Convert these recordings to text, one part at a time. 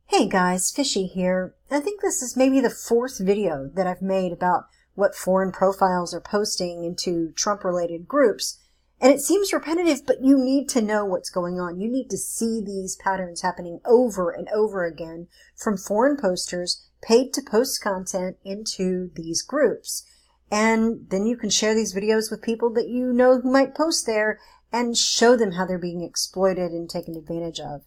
Hey guys, Fishy here. I think this is maybe the fourth video that I've made about what foreign profiles are posting into Trump-related groups. And it seems repetitive, but you need to know what's going on. You need to see these patterns happening over and over again from foreign posters paid to post content into these groups. And then you can share these videos with people that you know who might post there and show them how they're being exploited and taken advantage of.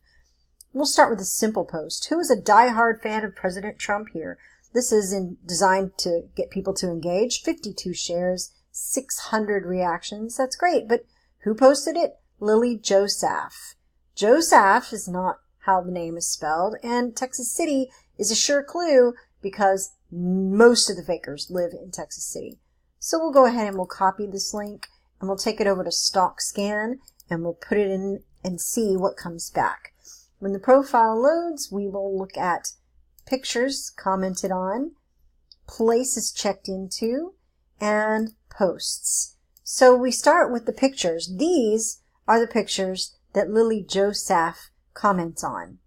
We'll start with a simple post. Who is a diehard fan of President Trump here? This is designed to get people to engage. 52 shares, 600 reactions. That's great. But who posted it? Lily Joseph. Joseph is not how the name is spelled. And Texas City is a sure clue because most of the fakers live in Texas City. So we'll go ahead and we'll copy this link and we'll take it over to Stock Scan and we'll put it in and see what comes back. When the profile loads, we will look at pictures commented on, places checked into, and posts. So we start with the pictures. These are the pictures that Lily Joseph comments on.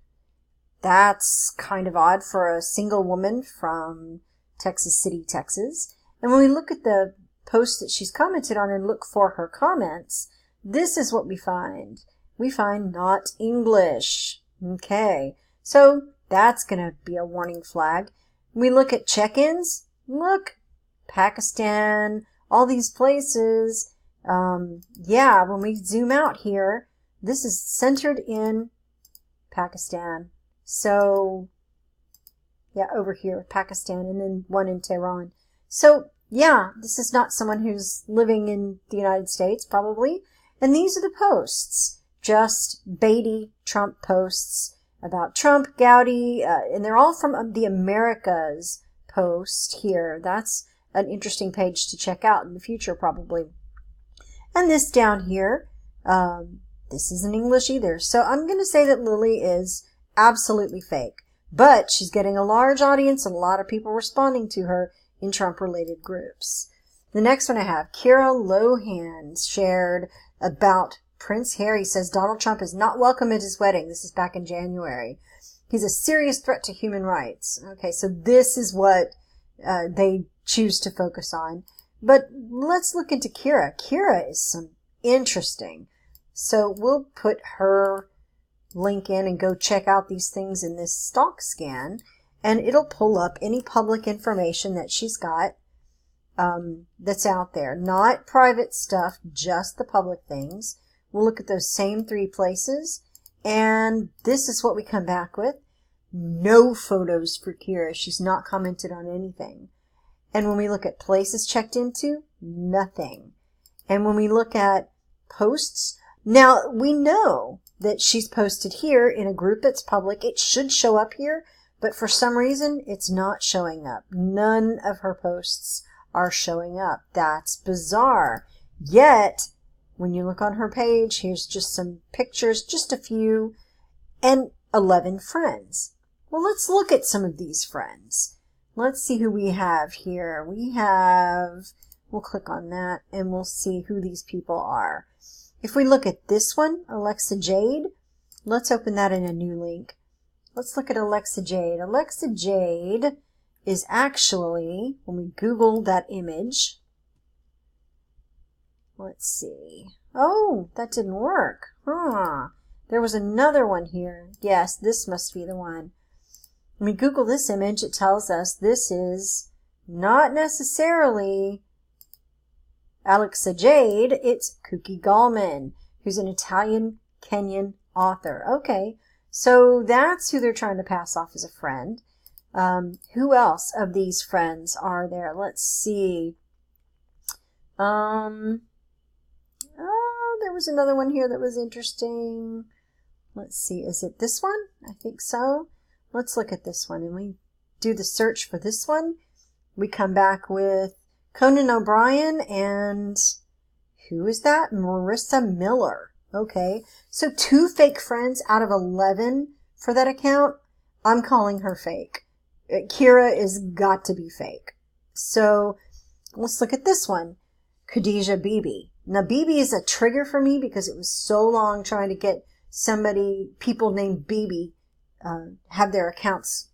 That's kind of odd for a single woman from Texas City, Texas. And when we look at the posts that she's commented on and look for her comments, this is what we find. We find not English. Okay, so that's going to be a warning flag. We look at check-ins. Look, Pakistan, all these places. Yeah, when we zoom out here, this is centered in Pakistan. So, yeah, over here, Pakistan, and then one in Tehran. So, yeah, this is not someone who's living in the United States, probably. And these are the posts. Just baity Trump posts about Trump, Gowdy, and they're all from the Americas post here. That's an interesting page to check out in the future, probably. And this down here, this isn't English either. So I'm going to say that Lily is absolutely fake. But she's getting a large audience and a lot of people responding to her in Trump-related groups. The next one I have, Kira Lohan shared about Prince Harry says Donald Trump is not welcome at his wedding. This is back in January. He's a serious threat to human rights. Okay, so this is what they choose to focus on. But let's look into Kira. Kira is some interesting. So we'll put her link in and go check out these things in this stock scan. And it'll pull up any public information that she's got that's out there. Not private stuff, just the public things. We'll look at those same three places, and this is what we come back with. No photos for Kira. She's not commented on anything. And when we look at places checked into, nothing. And when we look at posts, now we know that she's posted here in a group that's public. It should show up here, but for some reason, it's not showing up. None of her posts are showing up. That's bizarre. Yet, when you look on her page, here's just some pictures, just a few, and 11 friends. Well, let's look at some of these friends. Let's see who we have here. We'll click on that, and we'll see who these people are. If we look at this one, Alexa Jade, let's open that in a new link. Let's look at Alexa Jade. Alexa Jade is actually, when we Google that image, let's see. Oh, that didn't work. There was another one here. Yes, this must be the one. When we Google this image, it tells us this is not necessarily Alexa Jade. It's Cookie Gallman, who's an Italian-Kenyan author. Okay, so that's who they're trying to pass off as a friend. Who else of these friends are there? Let's see. There was another one here that was interesting. Let's see. Is it this one? I think so. Let's look at this one. And we do the search for this one. We come back with Conan O'Brien and who is that? Marissa Miller. Okay. So 2 fake friends out of 11 for that account. I'm calling her fake. Kira is got to be fake. So let's look at this one. Khadija Bibi. Now, Bibi is a trigger for me because it was so long trying to get people named Bibi have their accounts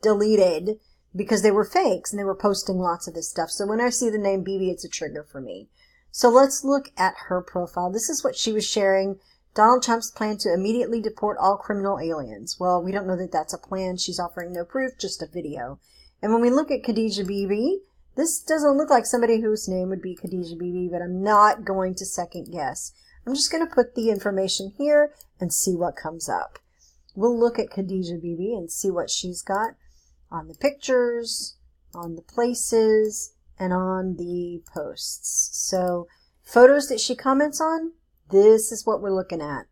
deleted because they were fakes and they were posting lots of this stuff. So when I see the name BB, it's a trigger for me. So let's look at her profile. This is what she was sharing. Donald Trump's plan to immediately deport all criminal aliens. Well, we don't know that that's a plan. She's offering no proof, just a video. And when we look at Khadija Bibi, this doesn't look like somebody whose name would be Khadija Bibi, but I'm not going to second guess. I'm just going to put the information here and see what comes up. We'll look at Khadija Bibi and see what she's got on the pictures, on the places, and on the posts. So photos that she comments on, this is what we're looking at.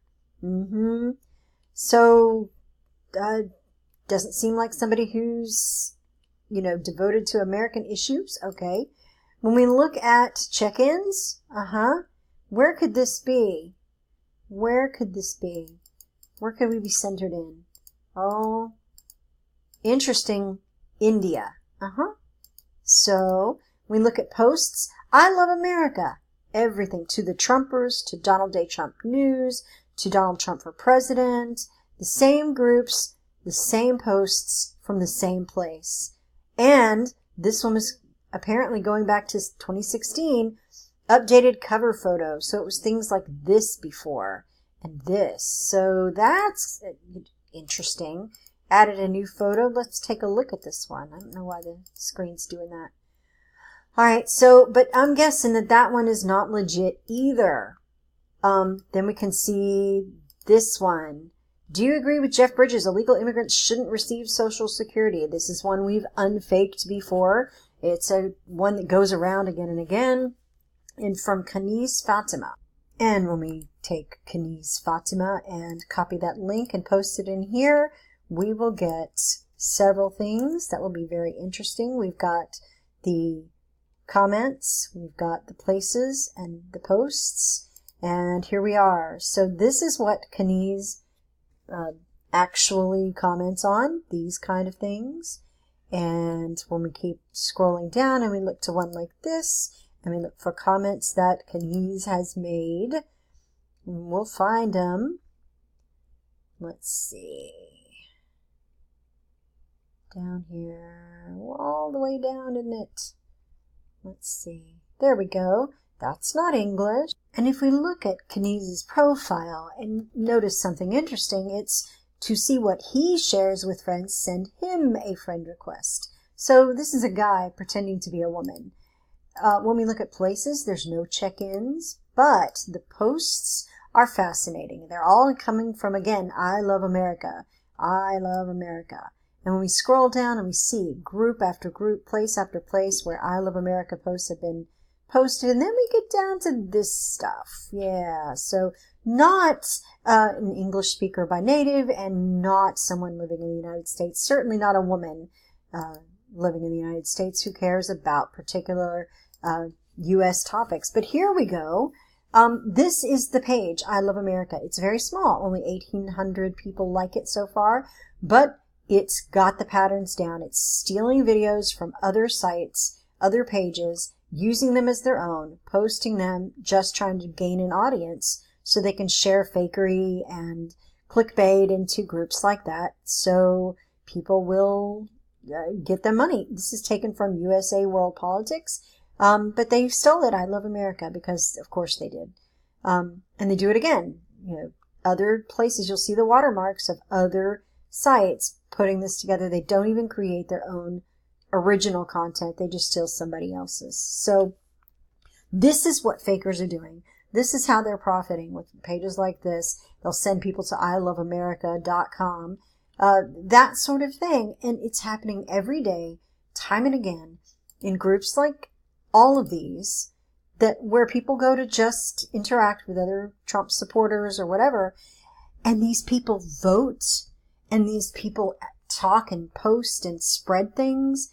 So, doesn't seem like somebody who's, devoted to American issues. Okay. When we look at check-ins, where could this be? Where could this be? Where could we be centered in? Oh, interesting. India. So, we look at posts. I love America. Everything, to the Trumpers, to Donald J. Trump News, to Donald Trump for President, the same groups, the same posts from the same place. And this one was apparently going back to 2016, updated cover photo. So it was things like this before and this. So that's interesting. Added a new photo. Let's take a look at this one. I don't know why the screen's doing that. All right, but I'm guessing that one is not legit either. Then we can see this one. Do you agree with Jeff Bridges? Illegal immigrants shouldn't receive Social Security. This is one we've unfaked before. It's one that goes around again and again. And from Kaniz Fatima. And when we take Kaniz Fatima and copy that link and post it in here, we will get several things that will be very interesting. We've got the comments, we've got the places and the posts, and here we are. So this is what Kaniz actually comments on, these kind of things. And when we keep scrolling down and we look to one like this, and we look for comments that Kaniz has made, we'll find them. Let's see. Down here, all the way down, isn't it? Let's see. There we go. That's not English. And if we look at Kaniz's profile and notice something interesting, it's to see what he shares with friends, send him a friend request. So this is a guy pretending to be a woman. When we look at places, there's no check-ins, but the posts are fascinating. They're all coming from, again, I love America. I love America. And when we scroll down and we see group after group, place after place where I Love America posts have been posted, and then we get down to this stuff. Yeah, so not an English speaker by native and not someone living in the United States, certainly not a woman living in the United States who cares about particular U.S. topics. But here we go. This is the page, I Love America. It's very small, only 1,800 people like it so far, but it's got the patterns down. It's stealing videos from other sites, other pages, using them as their own, posting them, just trying to gain an audience so they can share fakery and clickbait into groups like that so people will get their money. This is taken from USA World Politics, but they stole it, I Love America, because of course they did. And they do it again. Other places you'll see the watermarks of other sites putting this together. They don't even create their own original content. They just steal somebody else's. So this is what fakers are doing. This is how they're profiting with pages like this. They'll send people to iloveamerica.com, that sort of thing. And it's happening every day, time and again, in groups like all of these, where people go to just interact with other Trump supporters or whatever. And these people vote. And these people talk and post and spread things,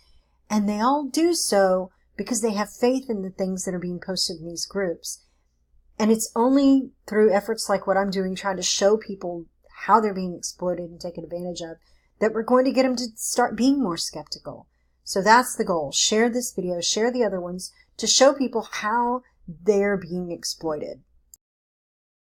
and they all do so because they have faith in the things that are being posted in these groups. And it's only through efforts like what I'm doing, trying to show people how they're being exploited and taken advantage of, that we're going to get them to start being more skeptical. So that's the goal. Share this video, share the other ones, to show people how they're being exploited.